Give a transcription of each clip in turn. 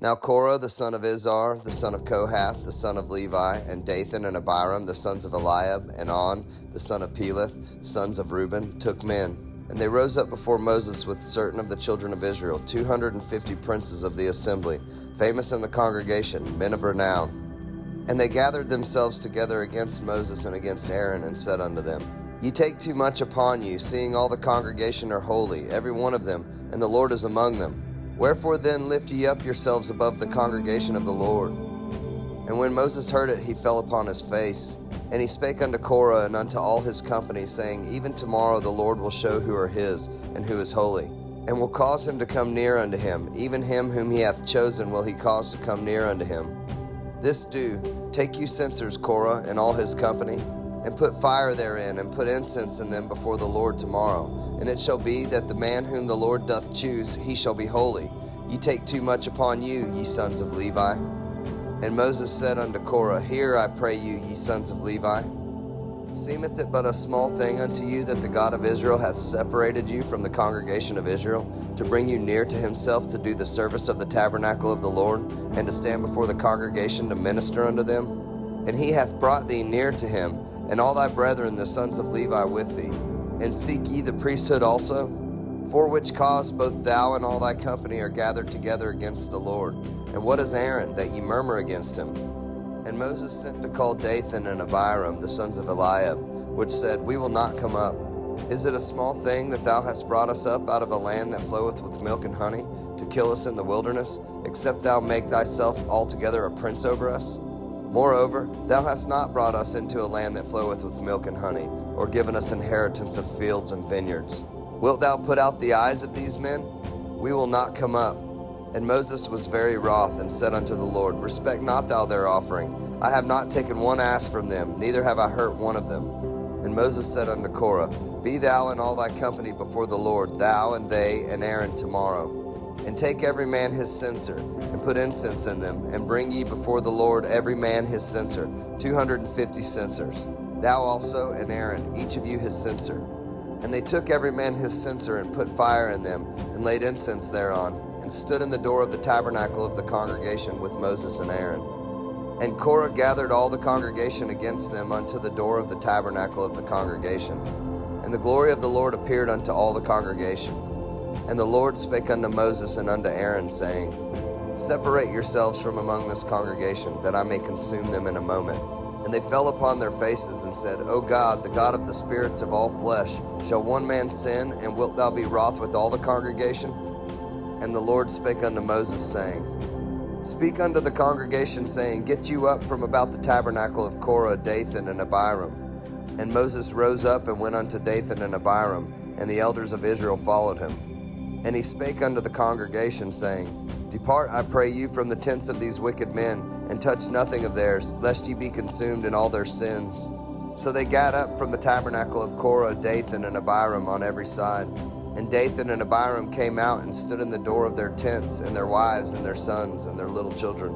Now Korah the son of Izhar, the son of Kohath, the son of Levi, and Dathan and Abiram, the sons of Eliab, and On, the son of Peleth, sons of Reuben, took men. And they rose up before Moses with certain of the children of Israel, 250 princes of the assembly, famous in the congregation, men of renown. And they gathered themselves together against Moses and against Aaron, and said unto them, Ye take too much upon you, seeing all the congregation are holy, every one of them, and the Lord is among them. Wherefore then lift ye up yourselves above the congregation of the Lord. And when Moses heard it, he fell upon his face. And he spake unto Korah and unto all his company, saying, Even tomorrow the Lord will show who are his, and who is holy, and will cause him to come near unto him. Even him whom he hath chosen will he cause to come near unto him. This do, take you censers, Korah, and all his company, and put fire therein, and put incense in them before the Lord tomorrow. And it shall be that the man whom the Lord doth choose, he shall be holy. Ye take too much upon you, ye sons of Levi. And Moses said unto Korah, Hear, I pray you, ye sons of Levi. Seemeth it but a small thing unto you that the God of Israel hath separated you from the congregation of Israel, to bring you near to himself to do the service of the tabernacle of the Lord, and to stand before the congregation to minister unto them? And he hath brought thee near to him, and all thy brethren the sons of Levi with thee. And seek ye the priesthood also? For which cause both thou and all thy company are gathered together against the Lord. And what is Aaron, that ye murmur against him? And Moses sent to call Dathan and Abiram, the sons of Eliab, which said, We will not come up. Is it a small thing that thou hast brought us up out of a land that floweth with milk and honey, to kill us in the wilderness, except thou make thyself altogether a prince over us? Moreover, thou hast not brought us into a land that floweth with milk and honey, or given us inheritance of fields and vineyards. Wilt thou put out the eyes of these men? We will not come up. And Moses was very wroth, and said unto the Lord, Respect not thou their offering. I have not taken one ass from them, neither have I hurt one of them. And Moses said unto Korah, Be thou and all thy company before the Lord, thou and they and Aaron tomorrow. And take every man his censer, and put incense in them, and bring ye before the Lord every man his censer, 250 censers. Thou also and Aaron, each of you his censer. And they took every man his censer, and put fire in them, and laid incense thereon, and stood in the door of the tabernacle of the congregation with Moses and Aaron. And Korah gathered all the congregation against them unto the door of the tabernacle of the congregation. And the glory of the Lord appeared unto all the congregation. And the Lord spake unto Moses and unto Aaron, saying, Separate yourselves from among this congregation, that I may consume them in a moment. And they fell upon their faces, and said, O God, the God of the spirits of all flesh, shall one man sin, and wilt thou be wroth with all the congregation? And the Lord spake unto Moses, saying, Speak unto the congregation, saying, Get you up from about the tabernacle of Korah, Dathan, and Abiram. And Moses rose up and went unto Dathan and Abiram, and the elders of Israel followed him. And he spake unto the congregation, saying, Depart, I pray you, from the tents of these wicked men, and touch nothing of theirs, lest ye be consumed in all their sins. So they gat up from the tabernacle of Korah, Dathan, and Abiram on every side. And Dathan and Abiram came out and stood in the door of their tents, and their wives, and their sons, and their little children.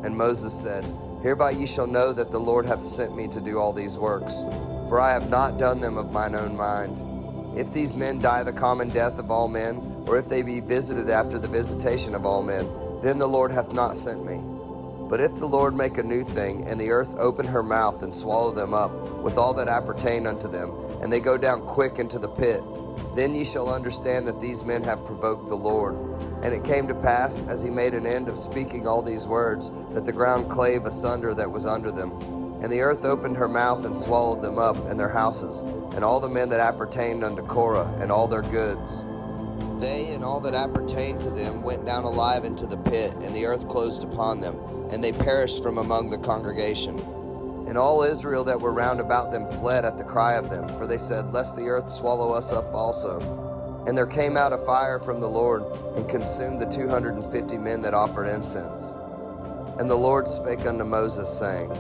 And Moses said, Hereby ye shall know that the Lord hath sent me to do all these works, for I have not done them of mine own mind. If these men die the common death of all men, or if they be visited after the visitation of all men, then the Lord hath not sent me. But if the Lord make a new thing, and the earth open her mouth and swallow them up, with all that appertain unto them, and they go down quick into the pit, then ye shall understand that these men have provoked the Lord. And it came to pass, as he made an end of speaking all these words, that the ground clave asunder that was under them. And the earth opened her mouth and swallowed them up, and their houses, and all the men that appertained unto Korah, and all their goods. They and all that appertained to them went down alive into the pit, and the earth closed upon them, and they perished from among the congregation. And all Israel that were round about them fled at the cry of them, for they said, Lest the earth swallow us up also. And there came out a fire from the Lord, and consumed the 250 men that offered incense. And the Lord spake unto Moses, saying,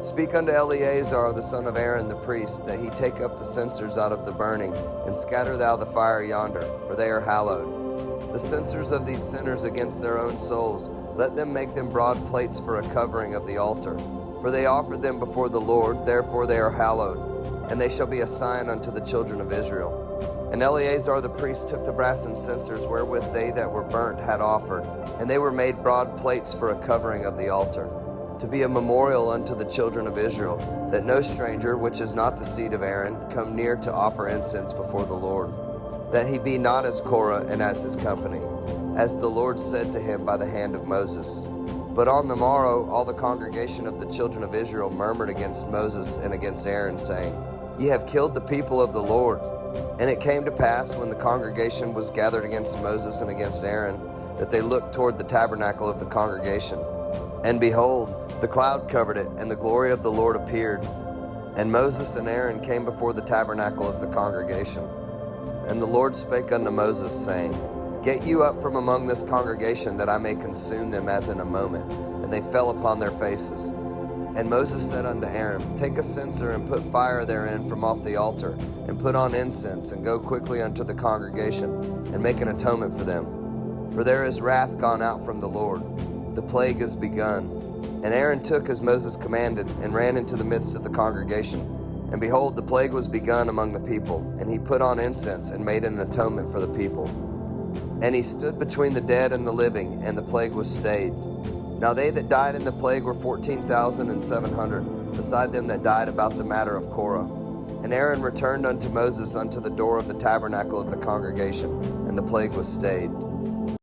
Speak unto Eleazar the son of Aaron the priest, that he take up the censers out of the burning, and scatter thou the fire yonder, for they are hallowed. The censers of these sinners against their own souls, let them make them broad plates for a covering of the altar. For they offered them before the Lord, therefore they are hallowed, and they shall be a sign unto the children of Israel. And Eleazar the priest took the brassen censers wherewith they that were burnt had offered, and they were made broad plates for a covering of the altar, to be a memorial unto the children of Israel, that no stranger, which is not the seed of Aaron, come near to offer incense before the Lord, that he be not as Korah and as his company, as the Lord said to him by the hand of Moses. But on the morrow all the congregation of the children of Israel murmured against Moses and against Aaron, saying, Ye have killed the people of the Lord. And it came to pass, when the congregation was gathered against Moses and against Aaron, that they looked toward the tabernacle of the congregation. And behold, the cloud covered it, and the glory of the Lord appeared. And Moses and Aaron came before the tabernacle of the congregation. And the Lord spake unto Moses, saying, Get you up from among this congregation, that I may consume them as in a moment. And they fell upon their faces. And Moses said unto Aaron, Take a censer, and put fire therein from off the altar, and put on incense, and go quickly unto the congregation, and make an atonement for them. For there is wrath gone out from the Lord. The plague is begun. And Aaron took as Moses commanded, and ran into the midst of the congregation. And behold, the plague was begun among the people. And he put on incense, and made an atonement for the people. And he stood between the dead and the living, and the plague was stayed. Now they that died in the plague were 14,700, beside them that died about the matter of Korah. And Aaron returned unto Moses unto the door of the tabernacle of the congregation, and the plague was stayed.